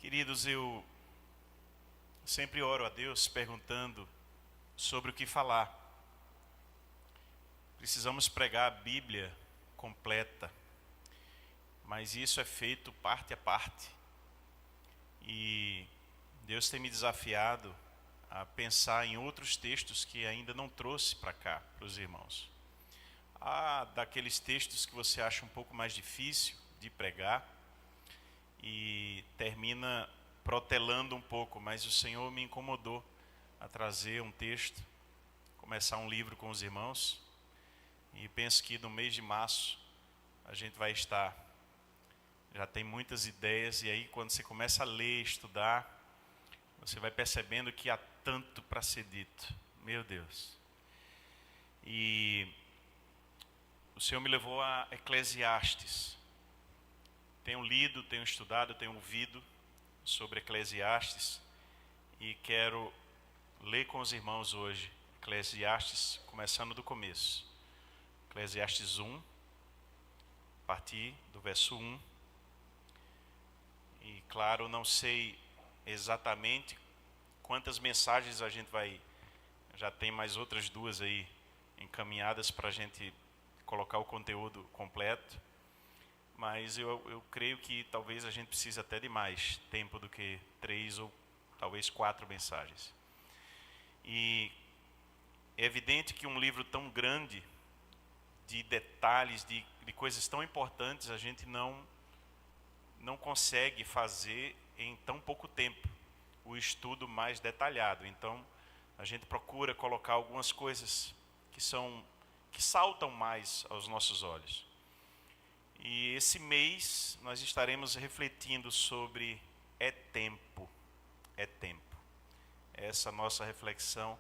Queridos, eu sempre oro a Deus perguntando sobre o que falar. Precisamos pregar a Bíblia completa, mas isso é feito parte a parte. E Deus tem me desafiado a pensar em outros textos que ainda não trouxe para cá, para os irmãos. Há daqueles textos que você acha um pouco mais difícil de pregar e termina protelando um pouco, mas o Senhor me incomodou a trazer um texto, começar um livro com os irmãos, e penso que no mês de março a gente vai estar, já tem muitas ideias, e aí quando você começa a ler, estudar, você vai percebendo que há tanto para ser dito, meu Deus. E o Senhor me levou a Eclesiastes. Tenho lido, tenho estudado, tenho ouvido sobre Eclesiastes e quero ler com os irmãos hoje Eclesiastes, começando do começo. Eclesiastes 1, a partir do verso 1. E claro, não sei exatamente quantas mensagens a gente vai, já tem mais outras duas aí encaminhadas para a gente colocar o conteúdo completo. Mas eu creio que talvez a gente precise até de mais tempo do que 3 ou talvez 4 mensagens. E é evidente que um livro tão grande, de detalhes, de coisas tão importantes, a gente não consegue fazer em tão pouco tempo o estudo mais detalhado. Então, a gente procura colocar algumas coisas que saltam mais aos nossos olhos. E esse mês nós estaremos refletindo sobre é tempo. Essa nossa reflexão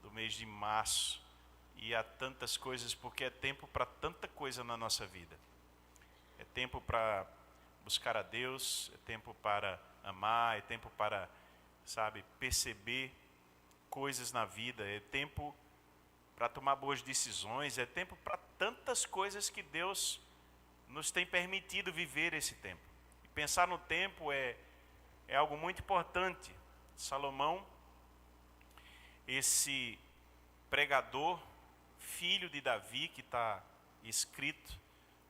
do mês de março. E há tantas coisas, porque é tempo para tanta coisa na nossa vida. É tempo para buscar a Deus, é tempo para amar, é tempo para, perceber coisas na vida, é tempo para tomar boas decisões, é tempo para tantas coisas que Deus nos tem permitido viver esse tempo. E pensar no tempo é algo muito importante. Salomão, esse pregador, filho de Davi, que está escrito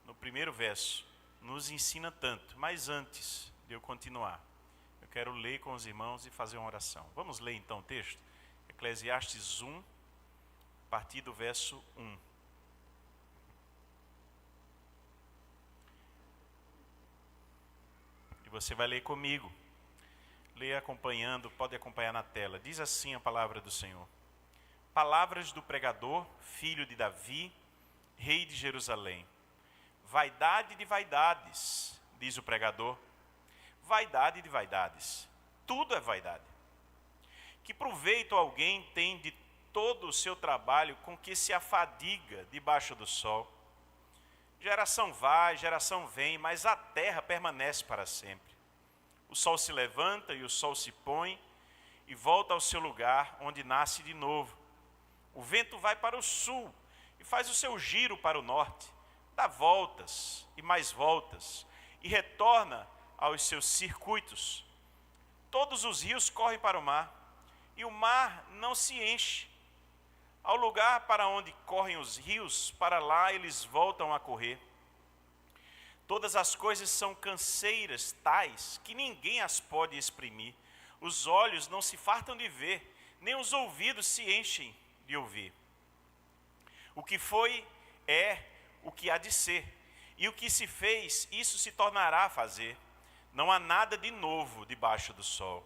no primeiro verso, nos ensina tanto. Mas antes de eu continuar, eu quero ler com os irmãos e fazer uma oração. Vamos ler então o texto? Eclesiastes 1, a partir do verso 1. E você vai ler comigo. Leia acompanhando, pode acompanhar na tela. Diz assim a palavra do Senhor. Palavras do pregador, filho de Davi, rei de Jerusalém. Vaidade de vaidades, diz o pregador. Vaidade de vaidades. Tudo é vaidade. Que proveito alguém tem de todo o seu trabalho com que se afadiga debaixo do sol? Geração vai, geração vem, mas a terra permanece para sempre. O sol se levanta e o sol se põe e volta ao seu lugar, onde nasce de novo. O vento vai para o sul e faz o seu giro para o norte, dá voltas e mais voltas e retorna aos seus circuitos. Todos os rios correm para o mar e o mar não se enche. Ao lugar para onde correm os rios, para lá eles voltam a correr. Todas as coisas são canseiras tais que ninguém as pode exprimir. Os olhos não se fartam de ver, nem os ouvidos se enchem de ouvir. O que foi é o que há de ser, e o que se fez, isso se tornará a fazer. Não há nada de novo debaixo do sol.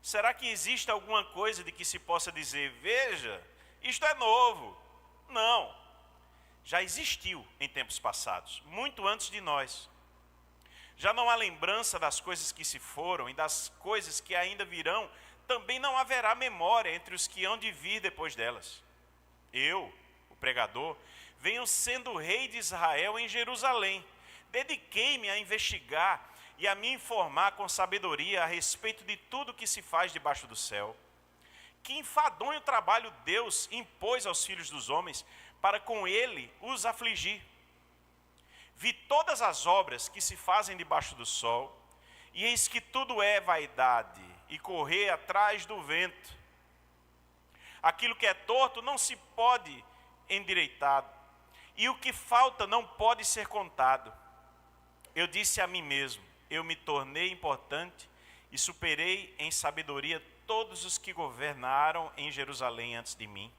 Será que existe alguma coisa de que se possa dizer, veja, isto é novo? Não. Já existiu em tempos passados, muito antes de nós. Já não há lembrança das coisas que se foram e das coisas que ainda virão, também não haverá memória entre os que hão de vir depois delas. Eu, o pregador, venho sendo rei de Israel em Jerusalém. Dediquei-me a investigar e a me informar com sabedoria a respeito de tudo que se faz debaixo do céu. Que enfadonho trabalho Deus impôs aos filhos dos homens para com ele os afligir. Vi todas as obras que se fazem debaixo do sol, E eis que tudo é vaidade e correr atrás do vento. Aquilo que é torto não se pode endireitar, e o que falta não pode ser contado. Eu disse a mim mesmo: eu me tornei importante e superei em sabedoria todos os que governaram em Jerusalém antes de mim.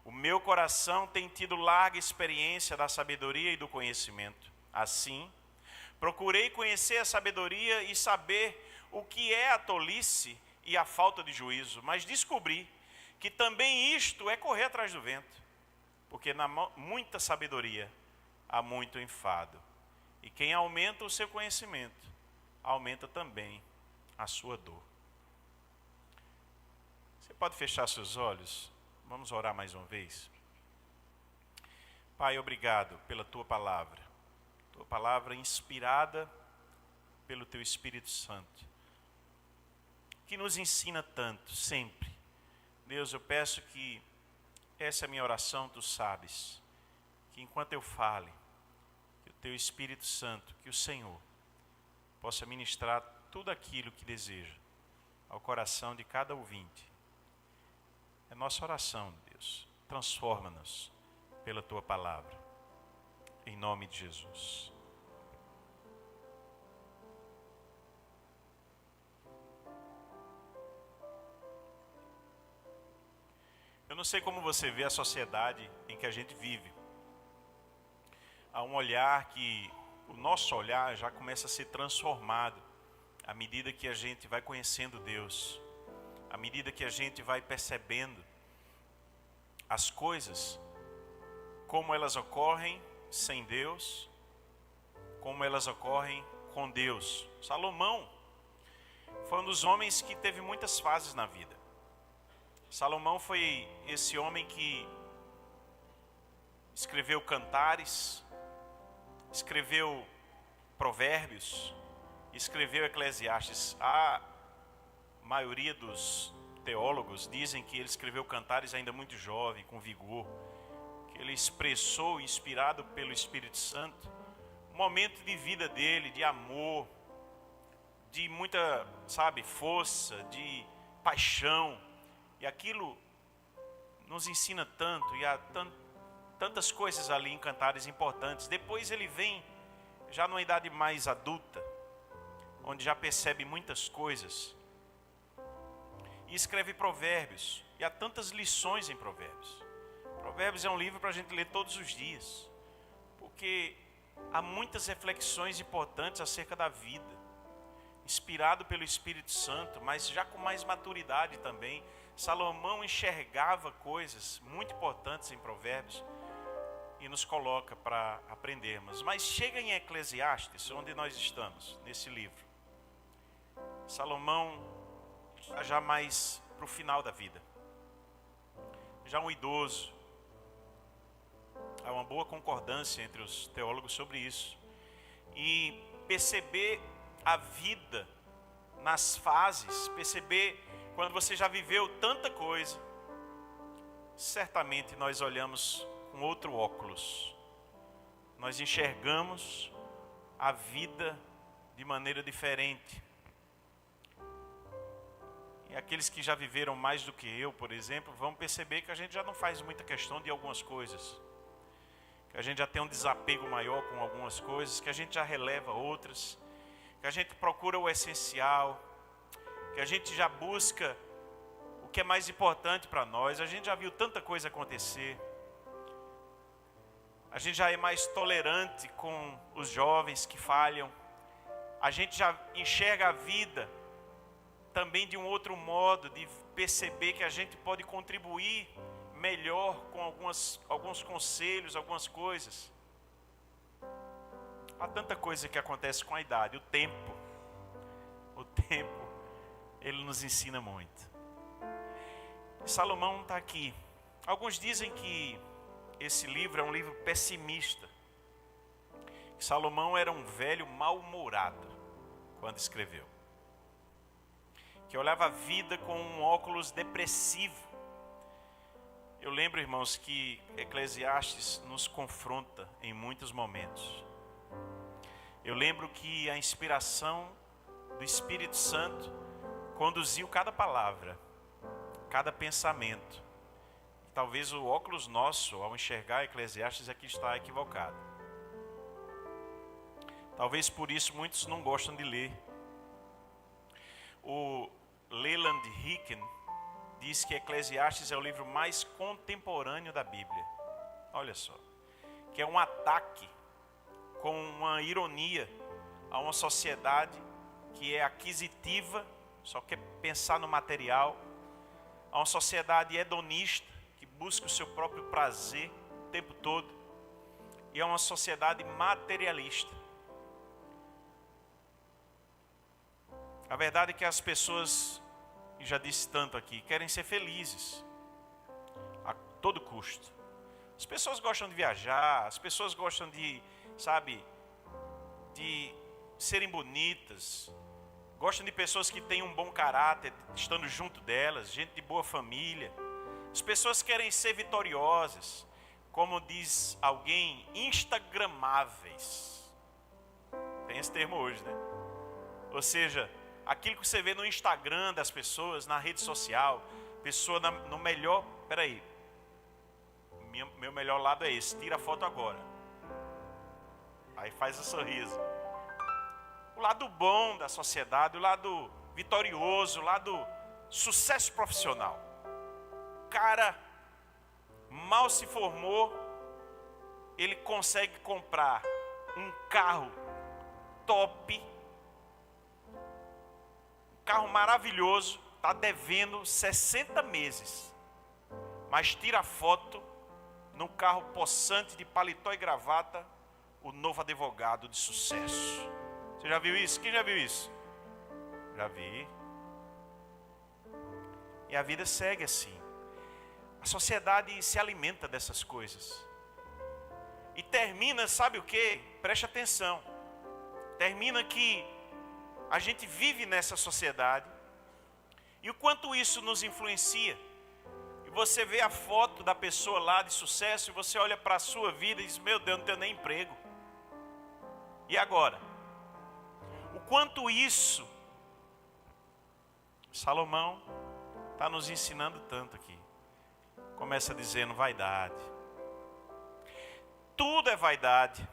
O meu coração tem tido larga experiência da sabedoria e do conhecimento. Assim, procurei conhecer a sabedoria e saber o que é a tolice e a falta de juízo, mas descobri que também isto é correr atrás do vento, porque na muita sabedoria há muito enfado, e quem aumenta o seu conhecimento, aumenta também a sua dor. Você pode fechar seus olhos? Vamos orar mais uma vez. Pai, obrigado pela tua palavra inspirada pelo teu Espírito Santo, que nos ensina tanto, sempre. Deus, eu peço que essa é a minha oração, tu sabes, que enquanto eu fale, que o teu Espírito Santo, que o Senhor, possa ministrar tudo aquilo que deseja ao coração de cada ouvinte. É nossa oração, Deus, transforma-nos pela tua palavra, em nome de Jesus. Eu não sei como você vê a sociedade em que a gente vive. Há um olhar que, o nosso olhar já começa a ser transformado à medida que a gente vai conhecendo Deus, à medida que a gente vai percebendo as coisas, como elas ocorrem sem Deus, como elas ocorrem com Deus. Salomão foi um dos homens que teve muitas fases na vida. Salomão foi esse homem que escreveu Cantares, escreveu Provérbios, escreveu Eclesiastes. A maioria dos teólogos dizem que ele escreveu Cantares ainda muito jovem, com vigor, que ele expressou, inspirado pelo Espírito Santo, um momento de vida dele, de amor, de muita, força, de paixão. E aquilo nos ensina tanto, e há tantas coisas ali em Cantares importantes. Depois ele vem, já numa idade mais adulta, onde já percebe muitas coisas, e escreve Provérbios. E há tantas lições em Provérbios. Provérbios é um livro para a gente ler todos os dias, porque há muitas reflexões importantes acerca da vida, inspirado pelo Espírito Santo, mas já com mais maturidade também. Salomão enxergava coisas muito importantes em Provérbios e nos coloca para aprendermos. Mas chega em Eclesiastes, onde nós estamos, nesse livro. Salomão, já mais para o final da vida, já um idoso. Há uma boa concordância entre os teólogos sobre isso. E perceber a vida nas fases, perceber quando você já viveu tanta coisa, certamente nós olhamos com outro óculos. Nós enxergamos a vida de maneira diferente. E aqueles que já viveram mais do que eu, por exemplo, vão perceber que a gente já não faz muita questão de algumas coisas. Que a gente já tem um desapego maior com algumas coisas, que a gente já releva outras, que a gente procura o essencial, que a gente já busca o que é mais importante para nós. A gente já viu tanta coisa acontecer. A gente já é mais tolerante com os jovens que falham. A gente já enxerga a vida também de um outro modo, de perceber que a gente pode contribuir melhor com alguns conselhos, algumas coisas. Há tanta coisa que acontece com a idade. O tempo, ele nos ensina muito. Salomão está aqui. Alguns dizem que esse livro é um livro pessimista. Salomão era um velho mal-humorado quando escreveu, que olhava a vida com um óculos depressivo. Eu lembro, irmãos, que Eclesiastes nos confronta em muitos momentos. Eu lembro que a inspiração do Espírito Santo conduziu cada palavra, cada pensamento. Talvez o óculos nosso, ao enxergar Eclesiastes, aqui está equivocado. Talvez por isso muitos não gostam de ler. O Leland Hicken diz que Eclesiastes é o livro mais contemporâneo da Bíblia. Olha só, que é um ataque com uma ironia a uma sociedade que é aquisitiva, só quer pensar no material, a uma sociedade hedonista, que busca o seu próprio prazer o tempo todo, e a uma sociedade materialista. A verdade é que as pessoas, e já disse tanto aqui, querem ser felizes a todo custo. As pessoas gostam de viajar, as pessoas gostam de, de serem bonitas, gostam de pessoas que têm um bom caráter, estando junto delas, gente de boa família. As pessoas querem ser vitoriosas, como diz alguém, instagramáveis. Tem esse termo hoje, né? Ou seja, aquilo que você vê no Instagram das pessoas, na rede social, pessoa no melhor... Peraí, meu melhor lado é esse, tira a foto agora. Aí faz um sorriso. O lado bom da sociedade, o lado vitorioso, o lado sucesso profissional. O cara mal se formou, ele consegue comprar um carro top, um carro maravilhoso, está devendo 60 meses, mas tira foto no carro possante de paletó e gravata, o novo advogado de sucesso. Você já viu isso? Quem já viu isso? Já vi. E a vida segue assim. A sociedade se alimenta dessas coisas. E termina, sabe o quê? Preste atenção. Termina que a gente vive nessa sociedade. E o quanto isso nos influencia. E você vê a foto da pessoa lá de sucesso, e você olha para a sua vida e diz, meu Deus, não tenho nem emprego. E agora? O quanto isso, Salomão está nos ensinando tanto aqui. Começa dizendo vaidade. Tudo é vaidade.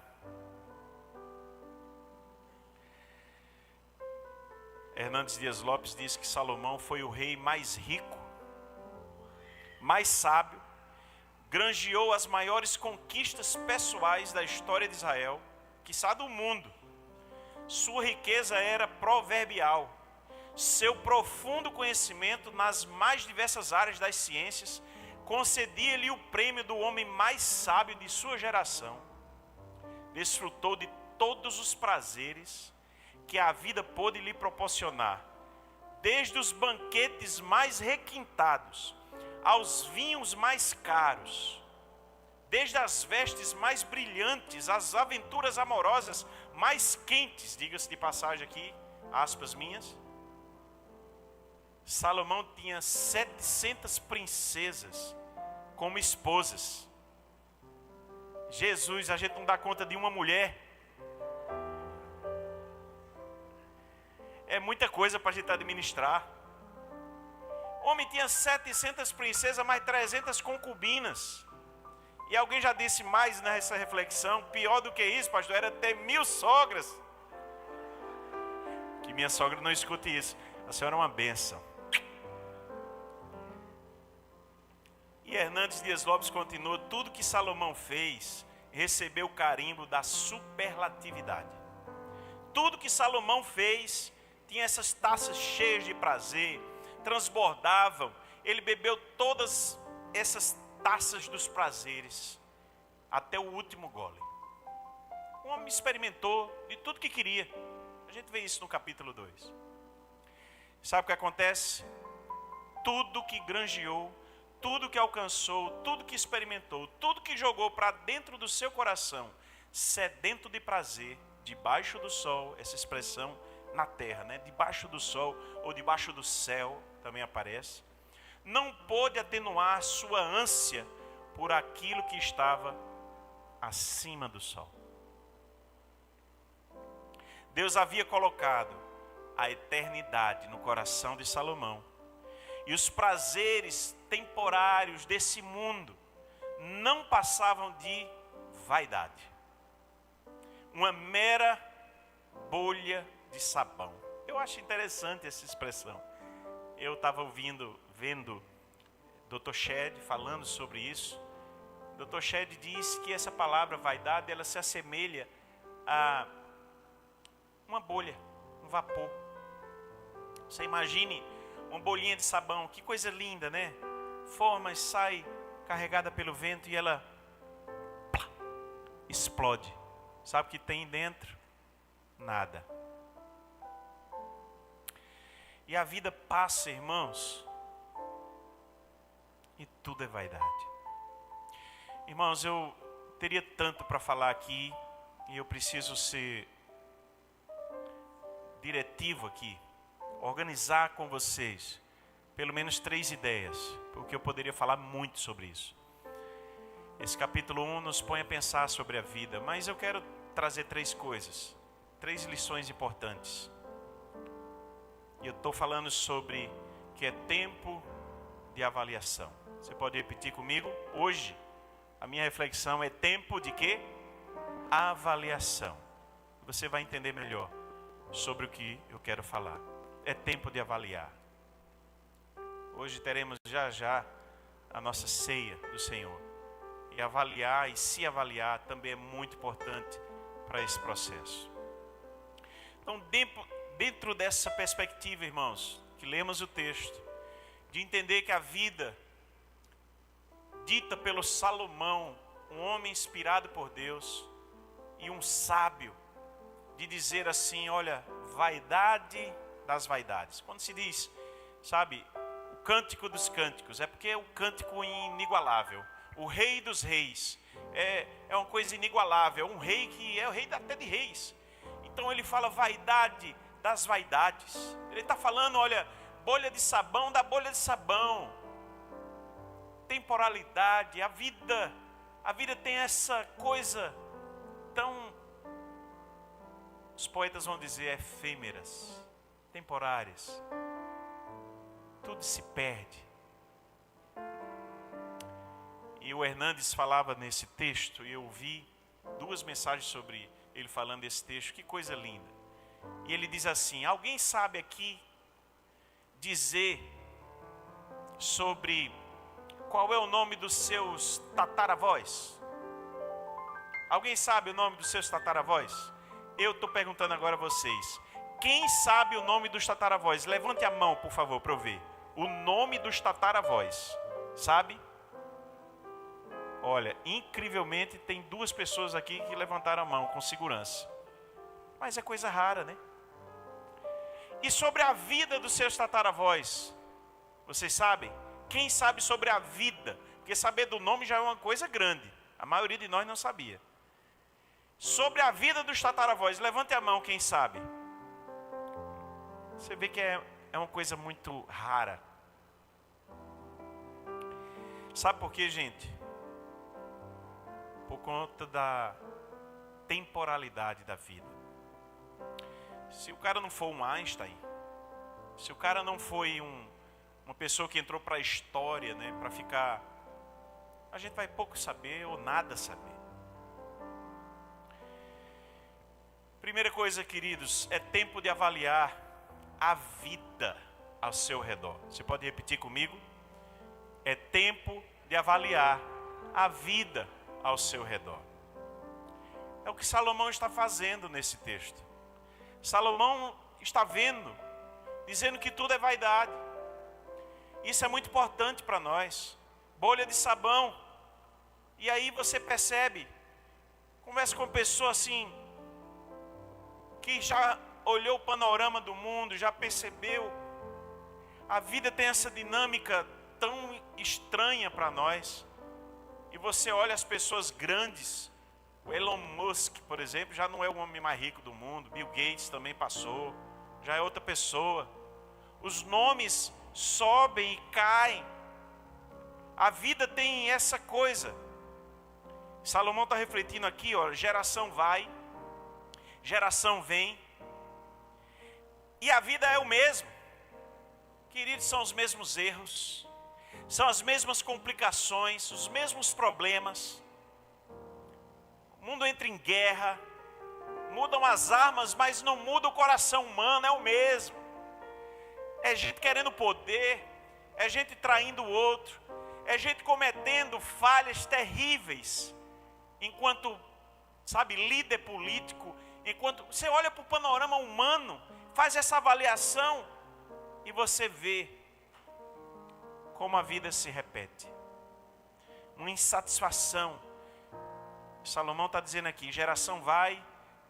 Hernandes Dias Lopes diz que Salomão foi o rei mais rico, mais sábio, granjeou as maiores conquistas pessoais da história de Israel, quiçá do mundo. Sua riqueza era proverbial. Seu profundo conhecimento nas mais diversas áreas das ciências concedia-lhe o prêmio do homem mais sábio de sua geração. Desfrutou de todos os prazeres que a vida pôde lhe proporcionar, desde os banquetes mais requintados aos vinhos mais caros, desde as vestes mais brilhantes, às aventuras amorosas mais quentes, diga-se de passagem aqui, aspas minhas. Salomão tinha 700 princesas como esposas. Jesus, a gente não dá conta de uma mulher. É muita coisa para a gente administrar. O homem tinha 700 princesas, mais 300 concubinas. E alguém já disse mais nessa reflexão, pior do que isso, pastor, era ter 1000 sogras. Que minha sogra não escute isso. A senhora é uma bênção. E Hernandes Dias Lopes continua, tudo que Salomão fez, recebeu o carimbo da superlatividade. Tudo que Salomão fez, tinha essas taças cheias de prazer, transbordavam, ele bebeu todas essas taças dos prazeres, até o último gole. O homem experimentou de tudo que queria. A gente vê isso no capítulo 2. Sabe o que acontece? Tudo que granjeou, tudo que alcançou, tudo que experimentou, tudo que jogou para dentro do seu coração, sedento de prazer, debaixo do sol, essa expressão na terra, né? Debaixo do sol ou debaixo do céu, também aparece, não pôde atenuar sua ânsia por aquilo que estava acima do sol. Deus havia colocado a eternidade no coração de Salomão. E os prazeres temporários desse mundo não passavam de vaidade. Uma mera bolha de sabão. Eu acho interessante essa expressão. Eu estava vendo Dr. Shedd falando sobre isso. Dr. Shedd diz que essa palavra vaidade, ela se assemelha a uma bolha, um vapor. Você imagine uma bolinha de sabão, que coisa linda, né? Forma e sai carregada pelo vento e ela explode. Sabe o que tem dentro? Nada. E a vida passa, irmãos, e tudo é vaidade. Irmãos, eu teria tanto para falar aqui, e eu preciso ser diretivo aqui, organizar com vocês pelo menos 3 ideias, porque eu poderia falar muito sobre isso. Esse capítulo 1 nos põe a pensar sobre a vida, mas eu quero trazer 3 coisas, 3 lições importantes. E eu estou falando sobre que é tempo de avaliação. Você pode repetir comigo? Hoje, a minha reflexão é tempo de quê? Avaliação. Você vai entender melhor sobre o que eu quero falar. É tempo de avaliar. Hoje teremos já a nossa ceia do Senhor. E avaliar e se avaliar também é muito importante para esse processo. Então, dentro dessa perspectiva, irmãos, que lemos o texto, de entender que a vida dita pelo Salomão, um homem inspirado por Deus e um sábio, de dizer assim, olha, vaidade das vaidades. Quando se diz, sabe, o cântico dos cânticos, é porque é o cântico inigualável. O rei dos reis é uma coisa inigualável, é um rei que é o rei até de reis. Então ele fala vaidade das vaidades. Ele está falando, olha, bolha de sabão da bolha de sabão. Temporalidade, a vida tem essa coisa tão, os poetas vão dizer, efêmeras, temporárias. Tudo se perde. E o Hernandes falava nesse texto, e eu ouvi 2 mensagens sobre ele falando desse texto, que coisa linda. E ele diz assim, alguém sabe aqui dizer sobre qual é o nome dos seus tataravós? Alguém sabe o nome dos seus tataravós? Eu estou perguntando agora a vocês. Quem sabe o nome dos tataravós? Levante a mão, por favor, para eu ver. O nome dos tataravós. Sabe? Olha, incrivelmente tem 2 pessoas aqui que levantaram a mão com segurança. Mas é coisa rara, né? E sobre a vida dos seus tataravós? Vocês sabem? Quem sabe sobre a vida? Porque saber do nome já é uma coisa grande. A maioria de nós não sabia. Sobre a vida dos tataravós, levante a mão quem sabe. Você vê que é uma coisa muito rara. Sabe por quê, gente? Por conta da temporalidade da vida. Se o cara não for um Einstein, se o cara não foi uma pessoa que entrou para a história, né, para ficar, a gente vai pouco saber ou nada saber. Primeira coisa, queridos, é tempo de avaliar a vida ao seu redor. Você pode repetir comigo? É tempo de avaliar a vida ao seu redor. É o que Salomão está fazendo nesse texto. Salomão está vendo, dizendo que tudo é vaidade. Isso é muito importante para nós. Bolha de sabão. E aí você percebe, conversa com uma pessoa assim, que já olhou o panorama do mundo, já percebeu. A vida tem essa dinâmica tão estranha para nós. E você olha as pessoas grandes, o Elon Musk, por exemplo, já não é o homem mais rico do mundo. Bill Gates também passou, já é outra pessoa. Os nomes sobem e caem. A vida tem essa coisa. Salomão está refletindo aqui, ó, geração vai, geração vem. E a vida é o mesmo. Queridos, são os mesmos erros, são as mesmas complicações, os mesmos problemas. O mundo entra em guerra, mudam as armas, mas não muda o coração humano, é o mesmo. É gente querendo poder, é gente traindo o outro, é gente cometendo falhas terríveis, enquanto, líder político, enquanto você olha para o panorama humano, faz essa avaliação e você vê como a vida se repete. Uma insatisfação. Salomão está dizendo aqui, geração vai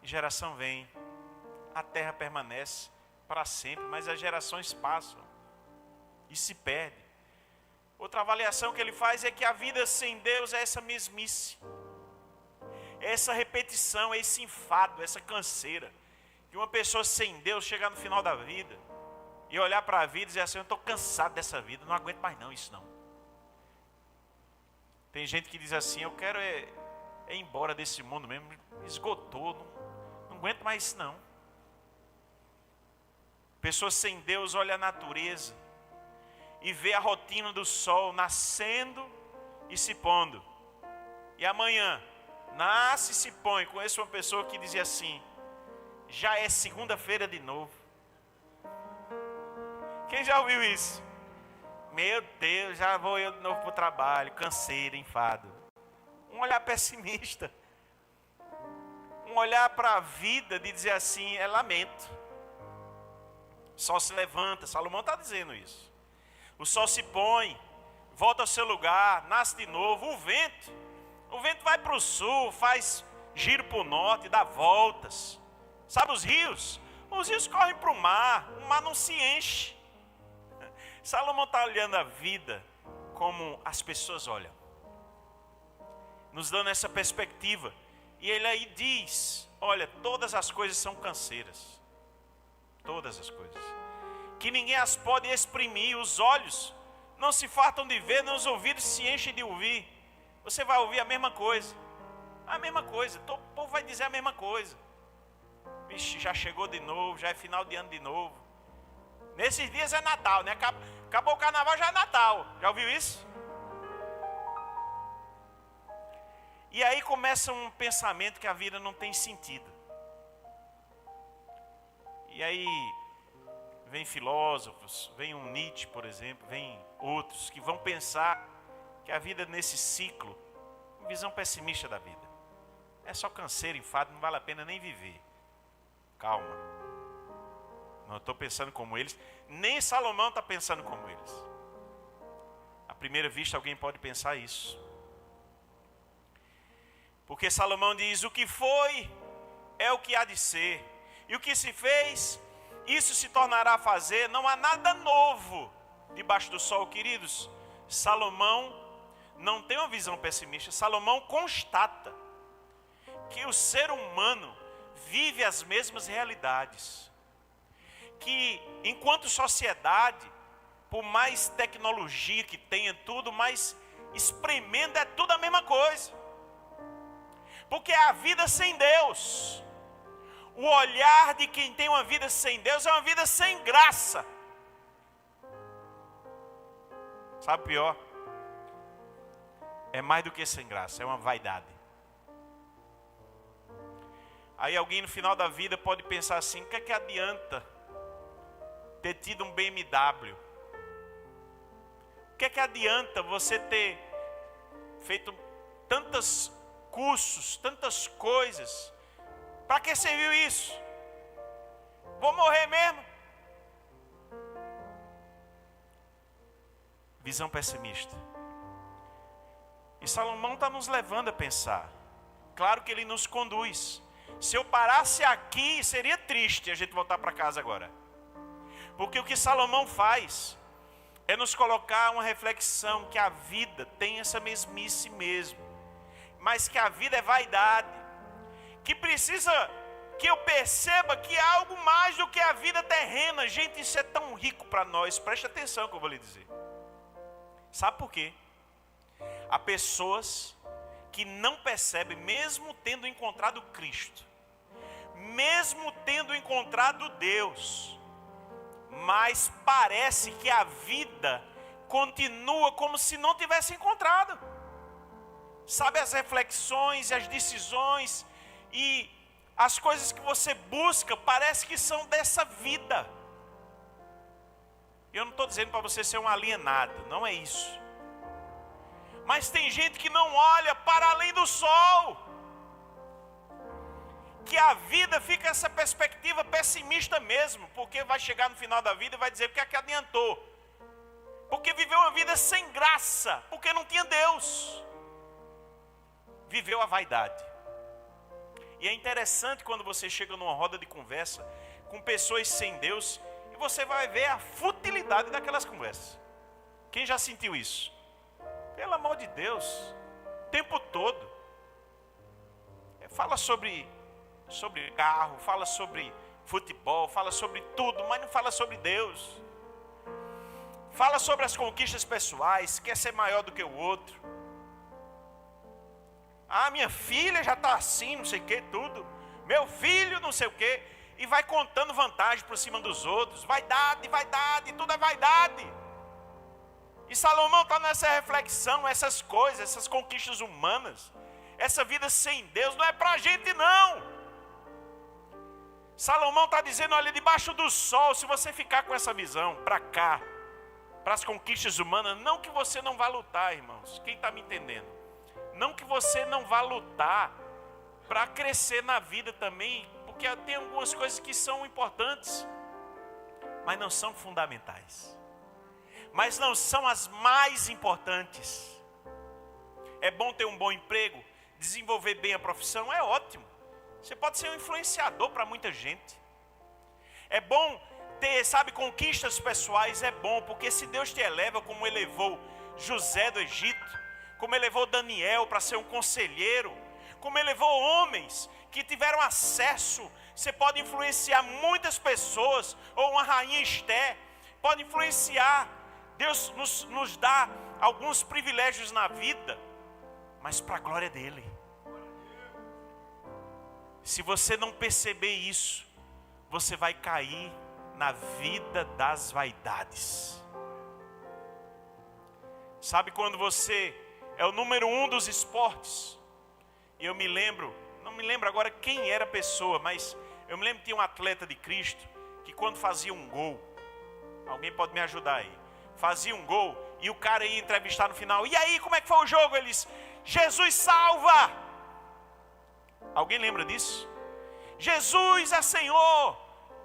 e geração vem. A terra permanece para sempre, mas as gerações passam e se perdem. Outra avaliação que ele faz é que a vida sem Deus é essa mesmice, é essa repetição, é esse enfado, essa canseira. Que uma pessoa sem Deus chegar no final da vida e olhar para a vida e dizer assim, eu estou cansado dessa vida, não aguento mais não, isso não. Tem gente que diz assim, eu quero ir embora desse mundo mesmo, esgotou, não aguento mais isso não. Pessoas sem Deus olha a natureza e vê a rotina do sol nascendo e se pondo. E amanhã nasce e se põe. Conheço uma pessoa que dizia assim, já é segunda-feira de novo. Quem já ouviu isso? Meu Deus, já vou eu de novo para o trabalho, canseiro, enfado. Um olhar pessimista. Um olhar para a vida de dizer assim, é lamento. O sol se levanta, Salomão está dizendo isso. O sol se põe, volta ao seu lugar, nasce de novo. O vento vai para o sul, faz giro para o norte, dá voltas. Sabe os rios? Os rios correm para o mar não se enche. Salomão está olhando a vida como as pessoas olham, nos dando essa perspectiva. E ele aí diz, olha, todas as coisas são canseiras. Todas as coisas. Que ninguém as pode exprimir, os olhos não se fartam de ver, nem os ouvidos se enchem de ouvir. Você vai ouvir a mesma coisa. A mesma coisa, o povo vai dizer a mesma coisa. Vixe, já chegou de novo, já é final de ano de novo. Nesses dias é Natal, né? Acabou o carnaval, já é Natal. Já ouviu isso? E aí começa um pensamento que a vida não tem sentido. E aí vem filósofos, vem um Nietzsche, por exemplo, vem outros que vão pensar que a vida nesse ciclo, uma visão pessimista da vida. É só canseiro, enfado, não vale a pena nem viver. Calma. Não estou pensando como eles, nem Salomão está pensando como eles. À primeira vista alguém pode pensar isso. Porque Salomão diz, o que foi é o que há de ser. E o que se fez, isso se tornará a fazer. Não há nada novo debaixo do sol, queridos. Salomão não tem uma visão pessimista. Salomão constata que o ser humano vive as mesmas realidades. Que enquanto sociedade, por mais tecnologia que tenha tudo, mais espremendo, é tudo a mesma coisa. Porque é a vida sem Deus. O olhar de quem tem uma vida sem Deus é uma vida sem graça. Sabe o pior? É mais do que sem graça, é uma vaidade. Aí alguém no final da vida pode pensar assim, o que é que adianta ter tido um BMW? O que é que adianta você ter feito tantos cursos, tantas coisas? Para que serviu isso? Vou morrer mesmo? Visão pessimista. E Salomão está nos levando a pensar. Claro que ele nos conduz. Se eu parasse aqui, seria triste a gente voltar para casa agora. Porque o que Salomão faz é nos colocar uma reflexão que a vida tem essa mesmice mesmo. Mas que a vida é vaidade. Que precisa que eu perceba que há algo mais do que a vida terrena. Gente, isso é tão rico para nós. Preste atenção que eu vou lhe dizer. Sabe por quê? Há pessoas que não percebem, mesmo tendo encontrado Cristo, mesmo tendo encontrado Deus, mas parece que a vida continua como se não tivesse encontrado. Sabe, as reflexões, as decisões e as coisas que você busca, parece que são dessa vida. Eu não estou dizendo para você ser um alienado, não é isso. Mas tem gente que não olha para além do sol. Que a vida fica essa perspectiva pessimista mesmo, porque vai chegar no final da vida e vai dizer, o que é que adiantou? Porque viveu uma vida sem graça, porque não tinha Deus. Viveu a vaidade. E é interessante quando você chega numa roda de conversa com pessoas sem Deus, e você vai ver a futilidade daquelas conversas. Quem já sentiu isso? Pelo amor de Deus, o tempo todo. Fala sobre carro, fala sobre futebol, fala sobre tudo, mas não fala sobre Deus. Fala sobre as conquistas pessoais, quer ser maior do que o outro. Ah, minha filha já está assim, não sei o que, tudo. Meu filho, não sei o que. E vai contando vantagem por cima dos outros. Vaidade, vaidade, tudo é vaidade. E Salomão está nessa reflexão, essas coisas, essas conquistas humanas. Essa vida sem Deus não é para a gente não. Salomão está dizendo, olha, debaixo do sol, se você ficar com essa visão para cá, para as conquistas humanas, não que você não vá lutar, irmãos. Quem está me entendendo? Não que você não vá lutar para crescer na vida também, porque tem algumas coisas que são importantes, mas não são fundamentais. Mas não são as mais importantes. É bom ter um bom emprego, desenvolver bem a profissão, é ótimo. Você pode ser um influenciador para muita gente. É bom ter, sabe, conquistas pessoais, é bom, porque se Deus te eleva como elevou José do Egito, como elevou Daniel para ser um conselheiro, como elevou homens que tiveram acesso, você pode influenciar muitas pessoas, ou uma rainha Esté, pode influenciar. Deus nos dá alguns privilégios na vida, mas para a glória dele. Se você não perceber isso, você vai cair na vida das vaidades. Sabe quando você é o número 1 dos esportes? E eu me lembro, não me lembro agora quem era a pessoa, mas eu me lembro que tinha um atleta de Cristo, que quando fazia um gol, alguém pode me ajudar aí, fazia um gol, e o cara ia entrevistar no final, e aí, como é que foi o jogo? Ele disse, Jesus salva! Alguém lembra disso? Jesus é Senhor!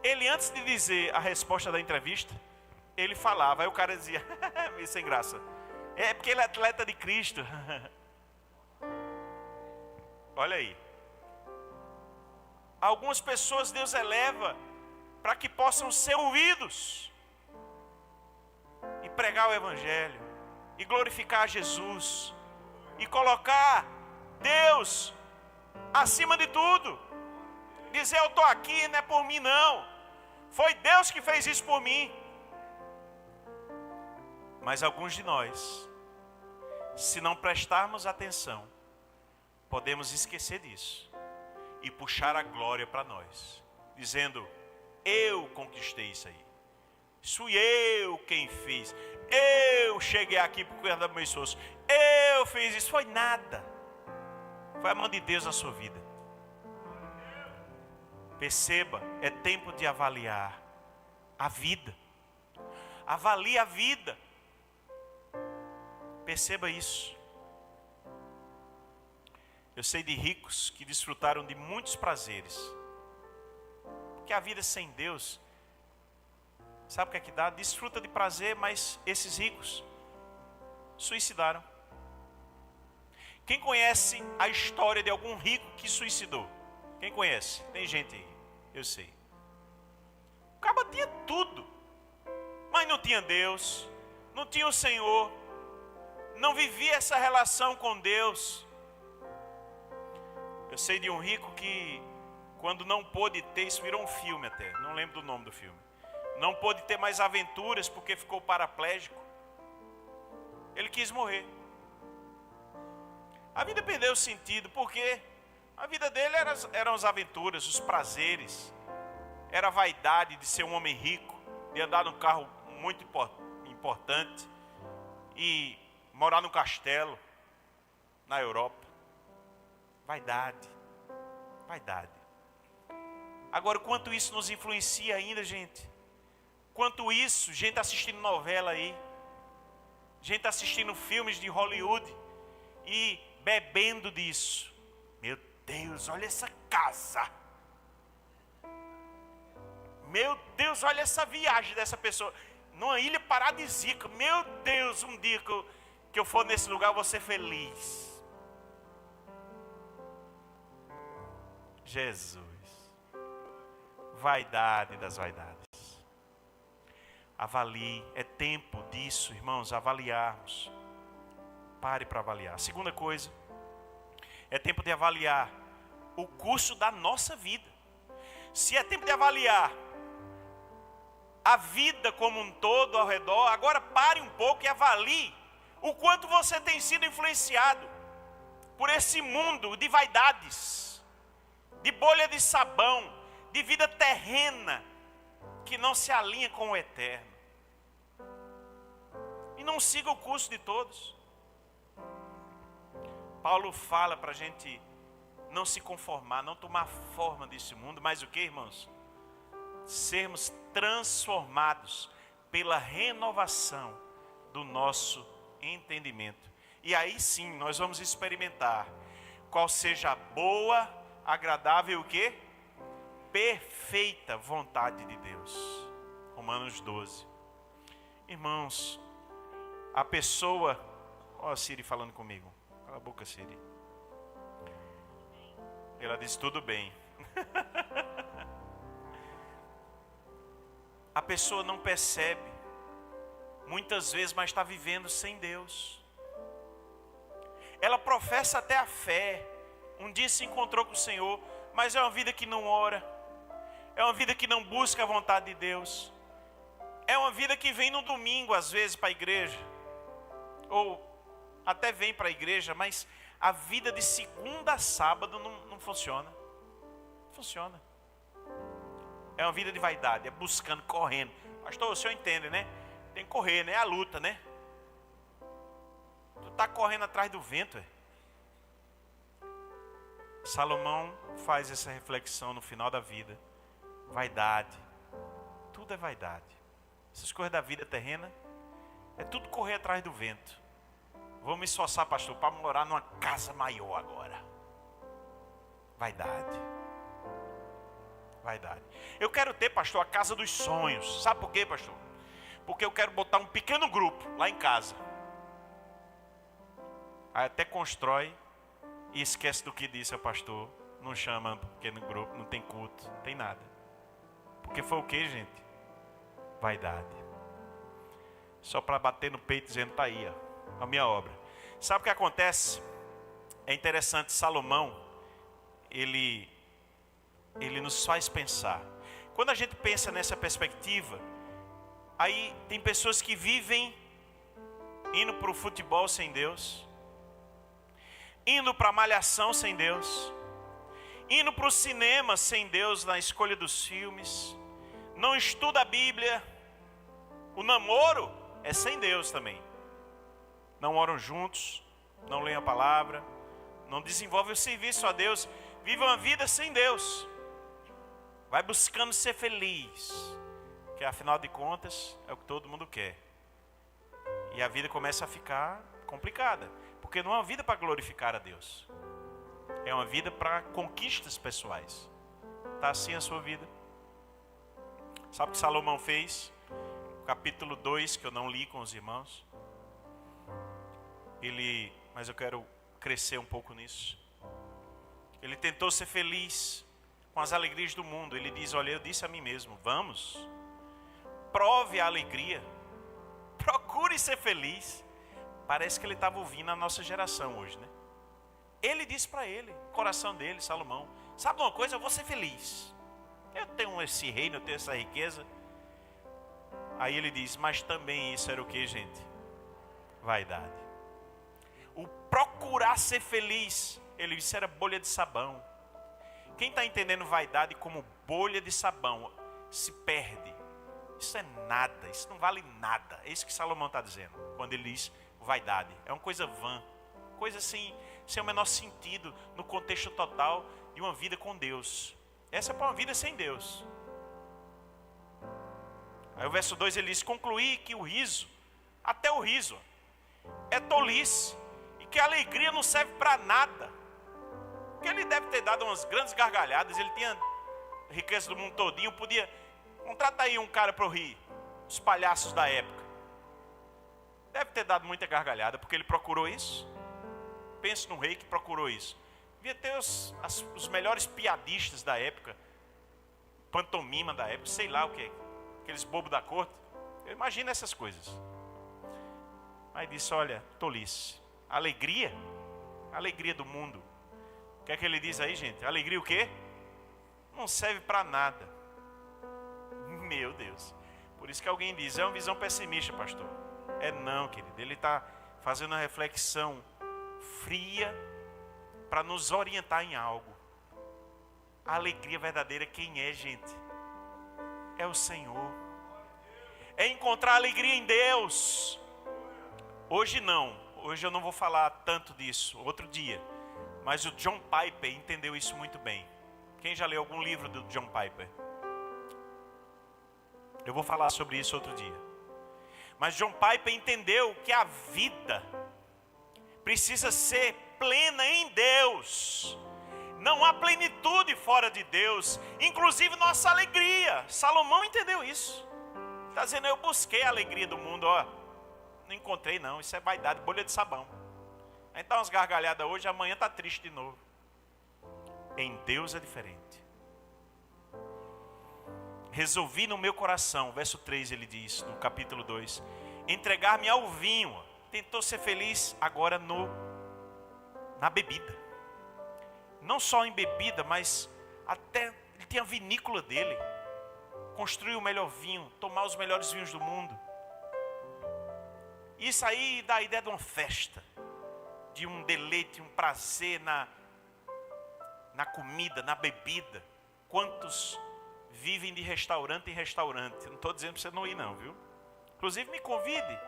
Ele, antes de dizer a resposta da entrevista, ele falava, aí o cara dizia, meio sem graça, é porque ele é atleta de Cristo. Olha aí. Algumas pessoas Deus eleva para que possam ser ouvidos e pregar o Evangelho e glorificar Jesus e colocar Deus acima de tudo. Dizer, eu estou aqui, não é por mim não, foi Deus que fez isso por mim. Mas alguns de nós, se não prestarmos atenção, podemos esquecer disso e puxar a glória para nós, dizendo, eu conquistei isso aí, fui eu quem fiz, eu cheguei aqui por causa do meu esforço, eu fiz isso. Foi nada, foi a mão de Deus na sua vida. Perceba, é tempo de avaliar a vida. Avalie a vida. Perceba isso. Eu sei de ricos que desfrutaram de muitos prazeres, porque a vida sem Deus, sabe o que é que dá? Desfruta de prazer, mas esses ricos suicidaram. Quem conhece a história de algum rico que suicidou? Quem conhece? Tem gente aí, eu sei. O cara tinha tudo, mas não tinha Deus, não tinha o Senhor, não vivia essa relação com Deus. Eu sei de um rico que, quando não pôde ter, isso virou um filme até, não lembro do nome do filme, não pôde ter mais aventuras porque ficou paraplégico. Ele quis morrer. A vida perdeu o sentido, porque a vida dele eram as aventuras, os prazeres, era a vaidade de ser um homem rico, de andar num carro muito importante e morar num castelo na Europa. Vaidade. Vaidade. Agora, quanto isso nos influencia ainda, gente? Quanto isso, gente assistindo novela aí, gente assistindo filmes de Hollywood e bebendo disso. Meu Deus, olha essa casa. Meu Deus, olha essa viagem dessa pessoa. Numa ilha paradisíaca. Meu Deus, um dia que eu for nesse lugar, eu vou ser feliz. Jesus. Vaidade das vaidades. Avalie, é tempo disso, irmãos, avaliarmos. Pare para avaliar. Segunda coisa, é tempo de avaliar o curso da nossa vida. Se é tempo de avaliar a vida como um todo ao redor, agora pare um pouco e avalie o quanto você tem sido influenciado por esse mundo de vaidades, de bolha de sabão, de vida terrena, que não se alinha com o eterno. E não siga o curso de todos. Paulo fala para a gente não se conformar, não tomar forma desse mundo, mas o que, irmãos? Sermos transformados pela renovação do nosso entendimento. E aí sim, nós vamos experimentar qual seja a boa, agradável e o quê? Perfeita vontade de Deus. Romanos 12. Irmãos, a pessoa... Olha a Siri falando comigo. Cala a boca, Siri. Ela disse tudo bem. A pessoa não percebe, muitas vezes, mas está vivendo sem Deus. Ela professa até a fé. Um dia se encontrou com o Senhor, mas é uma vida que não ora. É uma vida que não busca a vontade de Deus. É uma vida que vem no domingo, às vezes, para a igreja. Ou até vem para a igreja, mas a vida de segunda a sábado não funciona. Não funciona. É uma vida de vaidade, é buscando, correndo. Pastor, o senhor entende, né? Tem que correr, né? É a luta, né? Tu está correndo atrás do vento, é? Salomão faz essa reflexão no final da vida. Vaidade. Tudo é vaidade. Essas coisas da vida terrena é tudo correr atrás do vento. Vou me esforçar, pastor, para morar numa casa maior agora. Vaidade. Vaidade. Eu quero ter, pastor, a casa dos sonhos. Sabe por quê, pastor? Porque eu quero botar um pequeno grupo lá em casa. Aí até constrói e esquece do que disse o pastor. Não chama pequeno grupo, não tem culto, não tem nada. Porque foi o que, gente? Vaidade. Só para bater no peito dizendo, tá aí, ó, a minha obra. Sabe o que acontece? É interessante, Salomão, ele nos faz pensar. Quando a gente pensa nessa perspectiva, aí tem pessoas que vivem indo para o futebol sem Deus, indo para a malhação sem Deus, indo para o cinema sem Deus na escolha dos filmes, não estuda a Bíblia, o namoro é sem Deus também. Não oram juntos, não leem a palavra, não desenvolvem o serviço a Deus, vivem uma vida sem Deus. Vai buscando ser feliz, que afinal de contas é o que todo mundo quer. E a vida começa a ficar complicada, porque não é uma vida para glorificar a Deus. É uma vida para conquistas pessoais. Está assim a sua vida? Sabe o que Salomão fez? Capítulo 2, que eu não li com os irmãos. Mas eu quero crescer um pouco nisso. Ele tentou ser feliz com as alegrias do mundo. Ele diz, olha, eu disse a mim mesmo, vamos, prove a alegria, procure ser feliz. Parece que ele estava ouvindo a nossa geração hoje, né? Ele disse para ele, coração dele, Salomão, sabe uma coisa, eu vou ser feliz. Eu tenho esse reino, eu tenho essa riqueza. Aí ele diz, mas também isso era o que, gente? Vaidade. O procurar ser feliz, ele disse, era bolha de sabão. Quem está entendendo vaidade como bolha de sabão, se perde, Isso é nada, isso não vale nada. É isso que Salomão está dizendo, quando ele diz vaidade. É uma coisa vã, coisa assim, sem o menor sentido no contexto total de uma vida com Deus. Essa é para uma vida sem Deus. Aí o verso 2 ele diz: concluí que o riso, até o riso, é tolice, e que a alegria não serve para nada. Porque ele deve ter dado umas grandes gargalhadas, ele tinha riqueza do mundo todinho, podia... Contrata aí um cara para eu rir, os palhaços da época. Deve ter dado muita gargalhada, porque ele procurou isso. Pense num rei que procurou isso. Devia ter os melhores piadistas da época, pantomima da época, sei lá o que, aqueles bobos da corte. Eu imagino essas coisas. Mas disse: olha, tolice. Alegria, alegria do mundo. O que é que ele diz aí, gente? Alegria o quê? Não serve para nada. Meu Deus. Por isso que alguém diz: é uma visão pessimista, pastor. É não, querido. Ele está fazendo uma reflexão fria para nos orientar em algo. A alegria verdadeira, quem é, gente? É o Senhor. É encontrar alegria em Deus. Hoje não. Hoje eu não vou falar tanto disso. Outro dia. Mas o John Piper entendeu isso muito bem. Quem já leu algum livro do John Piper? Eu vou falar sobre isso outro dia. Mas John Piper entendeu que a vida precisa ser plena em Deus. Não há plenitude fora de Deus, inclusive nossa alegria. Salomão entendeu isso. Está dizendo: eu busquei a alegria do mundo, ó. Não encontrei não, isso é vaidade, bolha de sabão. Aí está umas gargalhadas hoje, amanhã está triste de novo. Em Deus é diferente. Resolvi no meu coração, verso 3 ele diz, no capítulo 2, entregar-me ao vinho. Tentou ser feliz agora na bebida. Não só em bebida, mas até ele tinha a vinícola dele. Construir o melhor vinho, tomar os melhores vinhos do mundo. Isso aí dá a ideia de uma festa, de um deleite, um prazer na comida, na bebida. Quantos vivem de restaurante em restaurante? Não estou dizendo para você não ir não, viu? Inclusive me convide.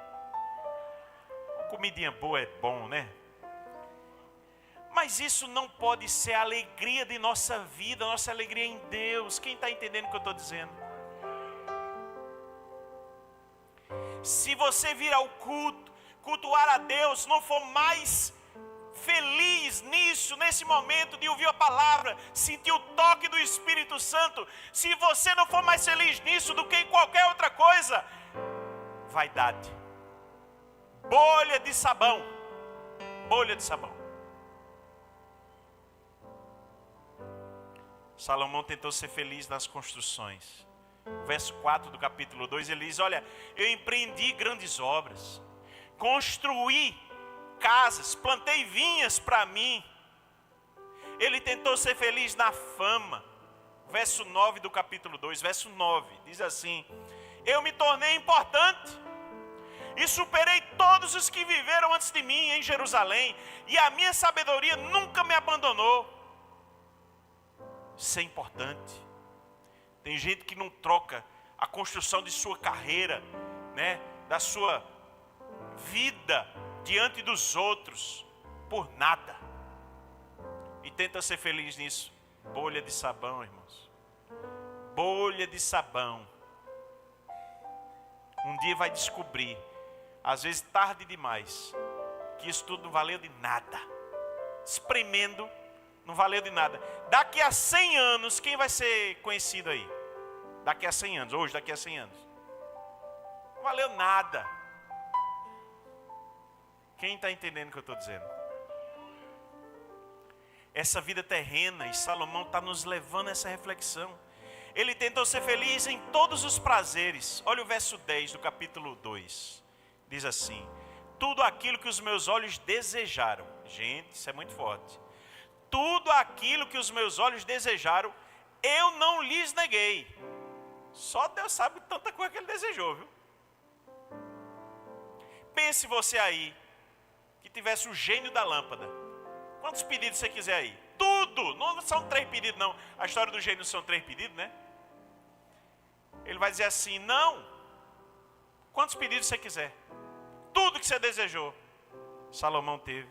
Comidinha boa é bom, né? Mas isso não pode ser a alegria de nossa vida, nossa alegria em Deus. Quem está entendendo o que eu estou dizendo? Se você vir ao culto, cultuar a Deus, não for mais feliz nisso, nesse momento de ouvir a palavra, sentir o toque do Espírito Santo, se você não for mais feliz nisso do que em qualquer outra coisa, vaidade, bolha de sabão, bolha de sabão. Salomão tentou ser feliz nas construções. Verso 4 do capítulo 2, ele diz: olha, eu empreendi grandes obras, construí casas, plantei vinhas para mim. Ele tentou ser feliz na fama. Verso 9 do capítulo 2, verso 9, diz assim: eu me tornei importante e superei todos os que viveram antes de mim em Jerusalém, e a minha sabedoria nunca me abandonou. Isso é importante. Tem gente que não troca a construção de sua carreira, né, da sua vida diante dos outros por nada. E tenta ser feliz nisso. Bolha de sabão, irmãos. Bolha de sabão. Um dia vai descobrir, às vezes tarde demais, que isso tudo não valeu de nada. Espremendo, não valeu de nada. Daqui a 100 anos, quem vai ser conhecido aí? Daqui a 100 anos, hoje, daqui a 100 anos. Não valeu nada. Quem está entendendo o que eu estou dizendo? Essa vida terrena, e Salomão está nos levando a essa reflexão. Ele tentou ser feliz em todos os prazeres. Olha o verso 10 do capítulo 2. Diz assim: tudo aquilo que os meus olhos desejaram. Gente, isso é muito forte. Tudo aquilo que os meus olhos desejaram, eu não lhes neguei. Só Deus sabe tanta coisa que ele desejou, viu? Pense você aí, que tivesse o gênio da lâmpada. Quantos pedidos você quiser aí? Tudo! Não são 3 pedidos não. A história do gênio são 3 pedidos, né? Ele vai dizer assim: não, quantos pedidos você quiser, tudo que você desejou, Salomão teve.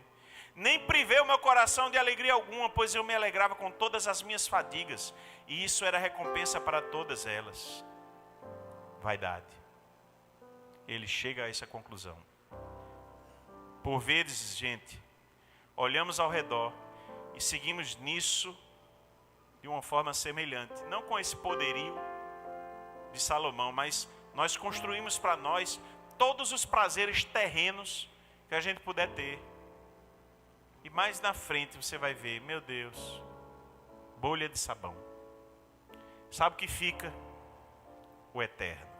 Nem privei o meu coração de alegria alguma, pois eu me alegrava com todas as minhas fadigas, e isso era recompensa para todas elas. Vaidade. Ele chega a essa conclusão. Por vezes, gente, olhamos ao redor e seguimos nisso de uma forma semelhante, não com esse poderio de Salomão, mas nós construímos para nós todos os prazeres terrenos que a gente puder ter. E mais na frente você vai ver, meu Deus, bolha de sabão. Sabe o que fica? O eterno.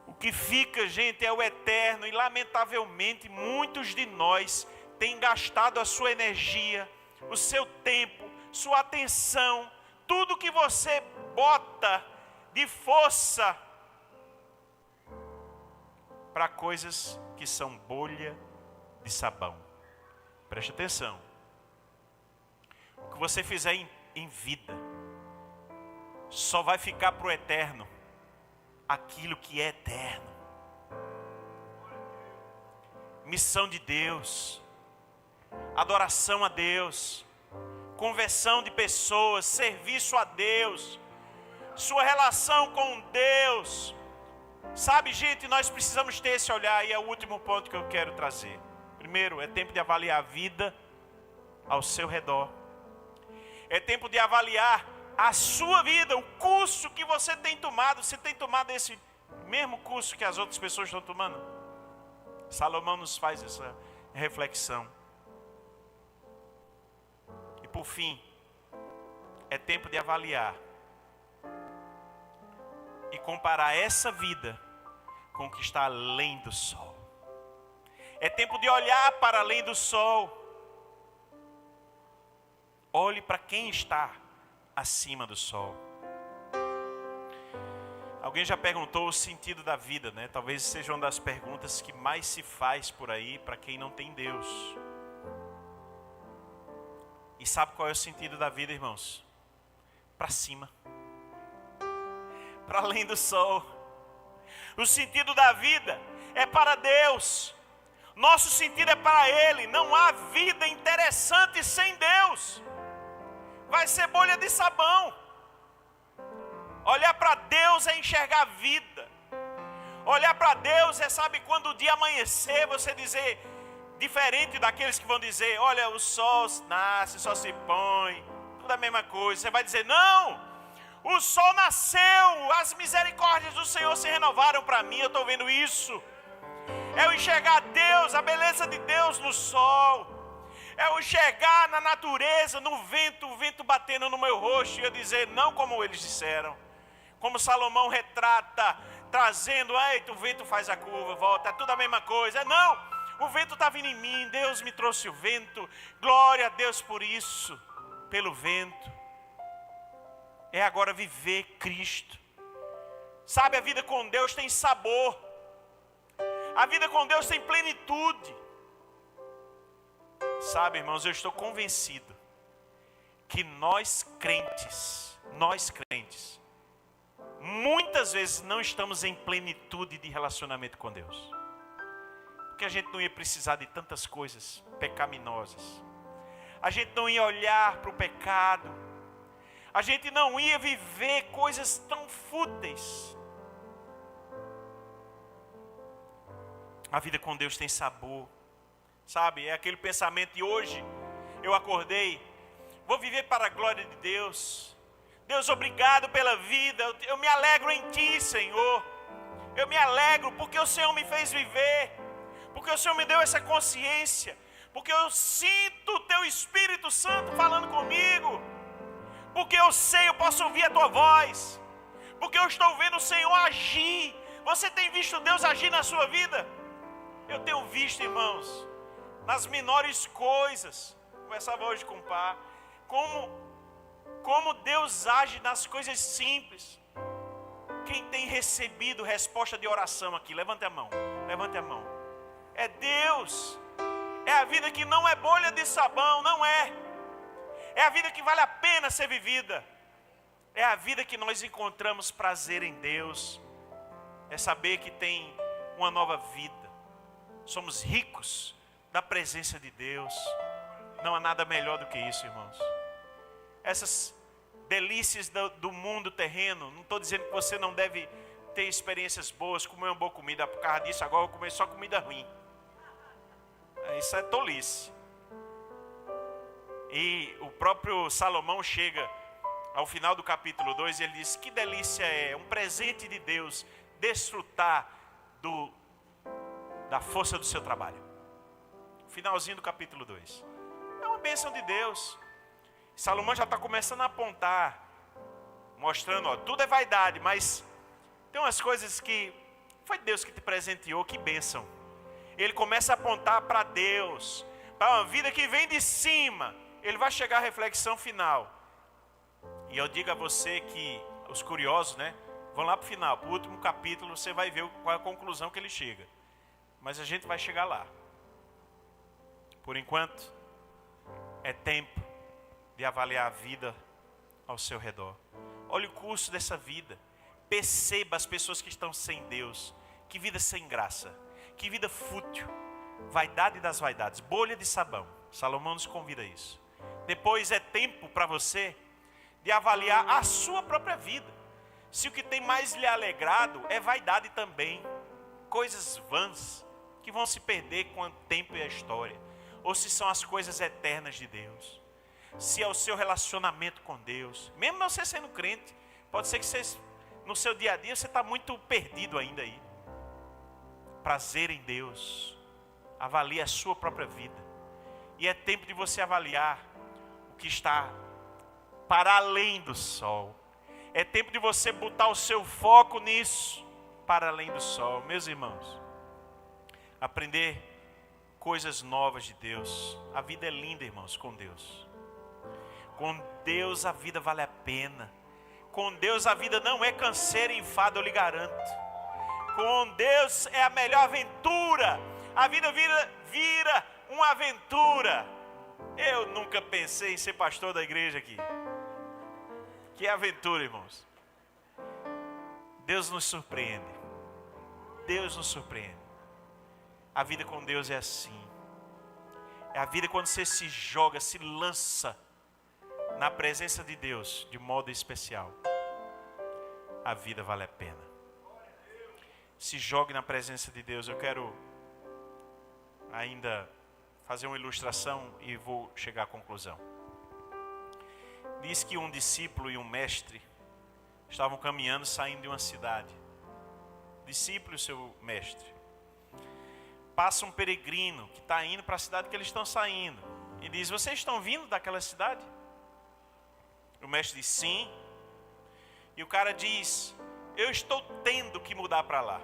O que fica, gente, é o eterno. E lamentavelmente muitos de nós têm gastado a sua energia, o seu tempo, sua atenção, tudo que você bota de força para coisas que são bolha de sabão. Preste atenção. O que você fizer em vida só vai ficar para o eterno aquilo que é eterno. Missão de Deus, adoração a Deus, conversão de pessoas, serviço a Deus, sua relação com Deus. Sabe, gente, nós precisamos ter esse olhar. E é o último ponto que eu quero trazer. Primeiro, é tempo de avaliar a vida ao seu redor. É tempo de avaliar a sua vida, o curso que você tem tomado. Você tem tomado esse mesmo curso que as outras pessoas estão tomando? Salomão nos faz essa reflexão. E por fim, é tempo de avaliar e comparar essa vida com o que está além do sol. É tempo de olhar para além do sol. Olhe para quem está acima do sol. Alguém já perguntou o sentido da vida, né? Talvez seja uma das perguntas que mais se faz por aí para quem não tem Deus. E sabe qual é o sentido da vida, irmãos? Para cima, para além do sol. O sentido da vida é para Deus. Nosso sentido é para Ele. Não há vida interessante sem Deus. Vai ser bolha de sabão. Olhar para Deus é enxergar a vida. Olhar para Deus é, sabe, quando o dia amanhecer, você dizer, diferente daqueles que vão dizer, olha, o sol nasce, o sol se põe, tudo a mesma coisa. Você vai dizer, não, o sol nasceu, as misericórdias do Senhor se renovaram para mim, eu estou vendo isso. É o enxergar Deus, a beleza de Deus no sol. É o enxergar na natureza, no vento, o vento batendo no meu rosto, e eu dizer, não como eles disseram. Como Salomão retrata, trazendo, eita, o vento faz a curva, volta, é tudo a mesma coisa. Não, o vento está vindo em mim, Deus me trouxe o vento, glória a Deus por isso, pelo vento. É agora viver Cristo. Sabe, a vida com Deus tem sabor. A vida com Deus tem plenitude. Sabe, irmãos, eu estou convencido que nós crentes, muitas vezes não estamos em plenitude de relacionamento com Deus. Porque a gente não ia precisar de tantas coisas pecaminosas. A gente não ia olhar para o pecado. A gente não ia viver coisas tão fúteis. A vida com Deus tem sabor. Sabe, é aquele pensamento de hoje eu acordei, vou viver para a glória de Deus. Deus, obrigado pela vida, eu me alegro em Ti, Senhor. Eu me alegro porque o Senhor me fez viver, porque o Senhor me deu essa consciência, porque eu sinto o Teu Espírito Santo falando comigo, porque eu sei, eu posso ouvir a Tua voz, porque eu estou vendo o Senhor agir. Você tem visto Deus agir na sua vida? Eu tenho visto, irmãos, nas menores coisas. Conversava hoje com o Pá, como Deus age nas coisas simples. Quem tem recebido resposta de oração aqui? Levante a mão, levante a mão. É Deus. É a vida que não é bolha de sabão, não é. É a vida que vale a pena ser vivida. É a vida que nós encontramos prazer em Deus. É saber que tem uma nova vida. Somos ricos da presença de Deus. Não há nada melhor do que isso, irmãos. Essas delícias do mundo terreno, não estou dizendo que você não deve ter experiências boas, comer uma boa comida. Por causa disso, agora eu vou comer só comida ruim. Isso é tolice. E o próprio Salomão chega ao final do capítulo 2 e ele diz: que delícia é, um presente de Deus, desfrutar da força do seu trabalho. Finalzinho do capítulo 2. É uma bênção de Deus. Salomão já está começando a apontar, mostrando, ó, tudo é vaidade, mas tem umas coisas que foi Deus que te presenteou, que bênção. Ele começa a apontar para Deus, para uma vida que vem de cima. Ele vai chegar à reflexão final. E eu digo a você que os curiosos, né, vão lá para o final, para o último capítulo, você vai ver qual é a conclusão que ele chega. Mas a gente vai chegar lá. Por enquanto, é tempo de avaliar a vida ao seu redor. Olhe o curso dessa vida. Perceba as pessoas que estão sem Deus. Que vida sem graça. Que vida fútil. Vaidade das vaidades. Bolha de sabão. Salomão nos convida a isso. Depois é tempo para você de avaliar a sua própria vida. Se o que tem mais lhe alegrado é vaidade também. Coisas vãs que vão se perder com o tempo e a história. Ou se são as coisas eternas de Deus. Se é o seu relacionamento com Deus. Mesmo não você sendo crente, pode ser que você, no seu dia a dia você está muito perdido ainda aí. Prazer em Deus. Avalie a sua própria vida. E é tempo de você avaliar o que está para além do sol. É tempo de você botar o seu foco nisso, para além do sol. Meus irmãos, aprender coisas novas de Deus. A vida é linda, irmãos, com Deus. Com Deus a vida vale a pena. Com Deus a vida não é canseira e enfado, eu lhe garanto. Com Deus é a melhor aventura. A vida vira uma aventura. Eu nunca pensei em ser pastor da igreja aqui. Que aventura, irmãos. Deus nos surpreende. Deus nos surpreende. A vida com Deus é assim. É a vida quando você se joga, se lança na presença de Deus de modo especial. A vida vale a pena. Se jogue na presença de Deus. Eu quero ainda fazer uma ilustração e vou chegar à conclusão. Diz que um discípulo e um mestre estavam caminhando, saindo de uma cidade. O discípulo e o seu mestre. Passa um peregrino que está indo para a cidade que eles estão saindo. E diz: vocês estão vindo daquela cidade? O mestre diz: sim. E o cara diz: eu estou tendo que mudar para lá.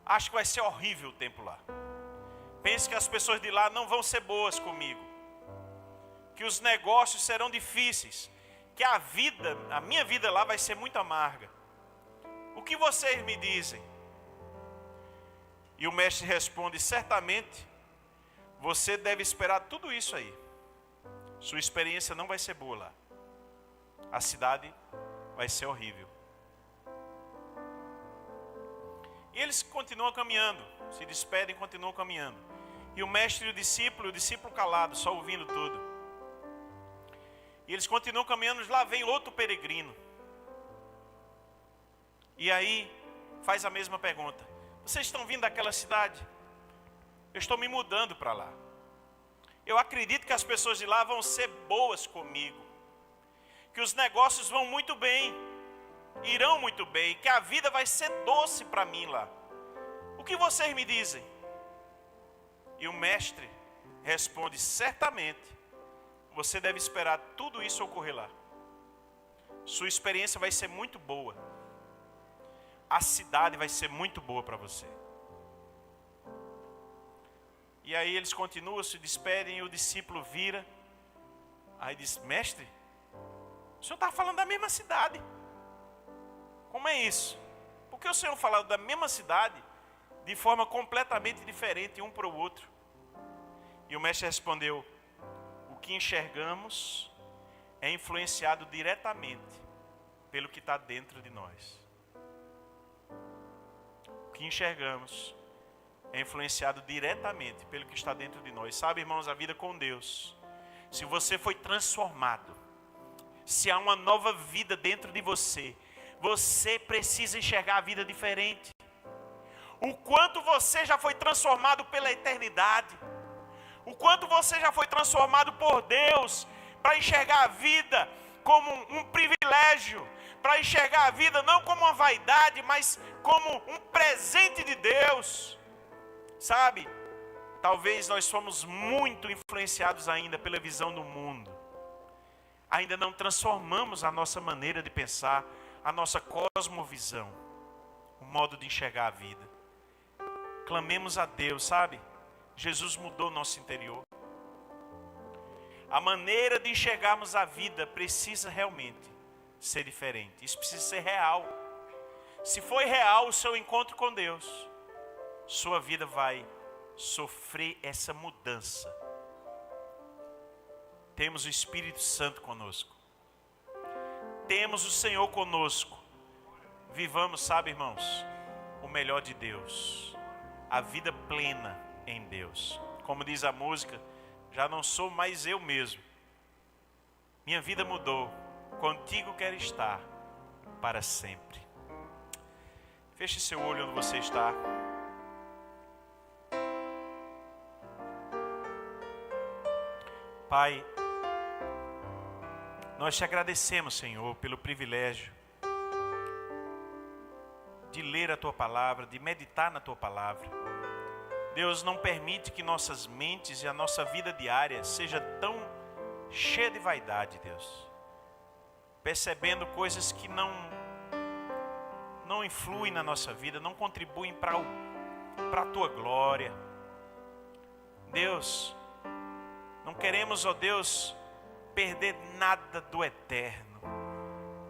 Acho que vai ser horrível o tempo lá. Penso que as pessoas de lá não vão ser boas comigo. Que os negócios serão difíceis. Que a minha vida lá vai ser muito amarga. O que vocês me dizem? E o mestre responde: certamente você deve esperar tudo isso aí. Sua experiência não vai ser boa lá. A cidade vai ser horrível. E eles continuam caminhando, se despedem e continuam caminhando. E o mestre e o discípulo calado, só ouvindo tudo. E eles continuam caminhando, lá vem outro peregrino. E aí faz a mesma pergunta: vocês estão vindo daquela cidade? Eu estou me mudando para lá. Eu acredito que as pessoas de lá vão ser boas comigo. Que os negócios vão muito bem. Irão muito bem. Que a vida vai ser doce para mim lá. O que vocês me dizem? E o mestre responde: certamente você deve esperar tudo isso ocorrer lá. Sua experiência vai ser muito boa. A cidade vai ser muito boa para você. E aí eles continuam, se despedem e o discípulo vira. Aí diz: mestre, o senhor está falando da mesma cidade. Como é isso? Por que o senhor falou da mesma cidade de forma completamente diferente um para o outro? E o mestre respondeu: o que enxergamos é influenciado diretamente pelo que está dentro de nós. O que enxergamos é influenciado diretamente pelo que está dentro de nós. Sabe, irmãos, a vida com Deus, se você foi transformado, se há uma nova vida dentro de você, você precisa enxergar a vida diferente. O quanto você já foi transformado pela eternidade, o quanto você já foi transformado por Deus, para enxergar a vida como um privilégio, para enxergar a vida não como uma vaidade, mas como um presente de Deus. Sabe, talvez nós fomos muito influenciados ainda pela visão do mundo. Ainda não transformamos a nossa maneira de pensar, a nossa cosmovisão, o modo de enxergar a vida. Clamemos a Deus, sabe? Jesus mudou o nosso interior. A maneira de enxergarmos a vida precisa realmente ser diferente. Isso precisa ser real. Se foi real o seu encontro com Deus, sua vida vai sofrer essa mudança. Temos o Espírito Santo conosco. Temos o Senhor conosco. Vivamos, sabe, irmãos, o melhor de Deus. A vida plena em Deus. Como diz a música, já não sou mais eu mesmo. Minha vida mudou. Contigo quero estar para sempre. Feche seu olho onde você está. Pai, nós te agradecemos, Senhor, pelo privilégio de ler a Tua Palavra, de meditar na Tua Palavra. Deus, não permite que nossas mentes e a nossa vida diária seja tão cheia de vaidade, Deus. Percebendo coisas que não influem na nossa vida, não contribuem para a Tua glória. Deus, não queremos, ó Deus, perder nada do eterno,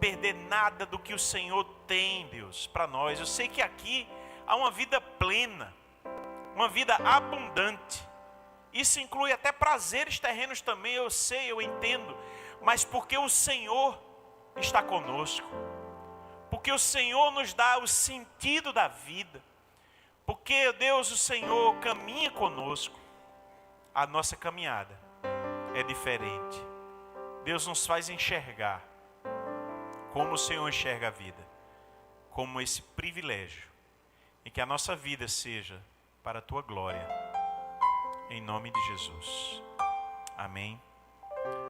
perder nada do que o Senhor tem, Deus, para nós. Eu sei que aqui há uma vida plena, uma vida abundante. Isso inclui até prazeres terrenos também, eu sei, eu entendo. Mas porque o Senhor está conosco, porque o Senhor nos dá o sentido da vida, porque, Deus, o Senhor caminha conosco, a nossa caminhada é diferente. Deus nos faz enxergar como o Senhor enxerga a vida, como esse privilégio, e que a nossa vida seja para a Tua glória, em nome de Jesus. Amém.